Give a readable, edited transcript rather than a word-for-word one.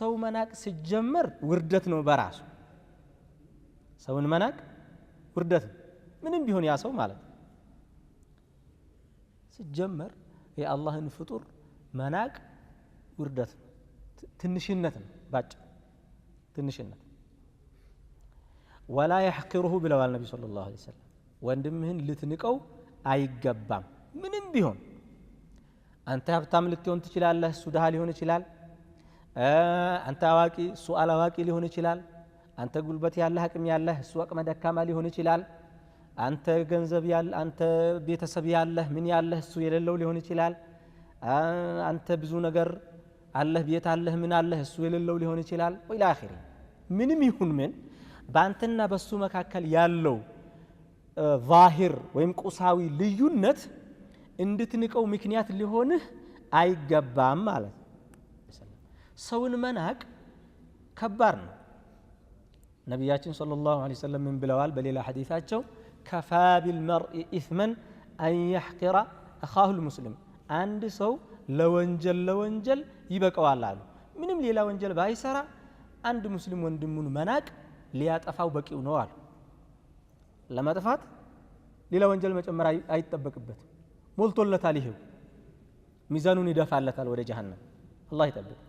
ሰው መናቅ ሲጀመር ውርደት ነው በራሱ ሰውን መናቅ ውርደት ምንም ቢሆን ያ ሰው ማለት ሲጀመር የአላህን ፍጡር መናቅ ውርደት ትንሽነት ነው ባጭ ትንሽነት ولا يحقره ብለዋል ነብዩ ሰለላሁ ዐለይሂ ወሰለም ወንድምህን ልትንቀው አይገባም ምንም ቢሆን አንተ ሀብታም ልትሆን ትችላለህ እሱ ድሃ ሊሆን ይችላል አንተ አዋቂ እሱ አላዋቂ ሊሆን ይችላል አንተ ጉልበት ያለህ አቅም ያለህ እሱ አቅመ ደካማ ሊሆን ይችላል አንተ ገንዘብ ያለህ አንተ ቤተሰብ ያለህ ምን ያለህ እሱ የሌለው ሊሆን ይችላል አንተ ብዙ ነገር አለህ ቤት አለህ ምን አለህ እሱ የሌለው ሊሆን ይችላል ወይላ አኺሪ ምንም ይሁን ምን ባንተና በሱ መካከል ያለው ዛሂር ወይም ቁሳዊ ልዩነት እንድትንቀው ምክንያት ሊሆንህ አይገባም ማለት ሰውን መናቅ ከባድ ነው ነብያችን ሰለላሁ ዐለይሂ ወሰለም ምን ብለዋል በሌላ ሐዲሳቸው ከፋ ቢልመርኢ ኢስመን አን يحقر اخاه المسلم አንድ ሰው ለወንጀል ይበቃዋል አሉ ምንም ሌላ ወንጀል ባይሰራ አንድ ሙስሊም ወንድሙን መናቅ ሊያጠፋው በቂው ነው አሉ ለማጥፋት ሌላ ወንጀል መጨመር አይተበቅበት ሞልቶለታል ይሄው ሚዛኑን ይደፋለታል ወደ ጀሃነም አላህ ይጠብቅ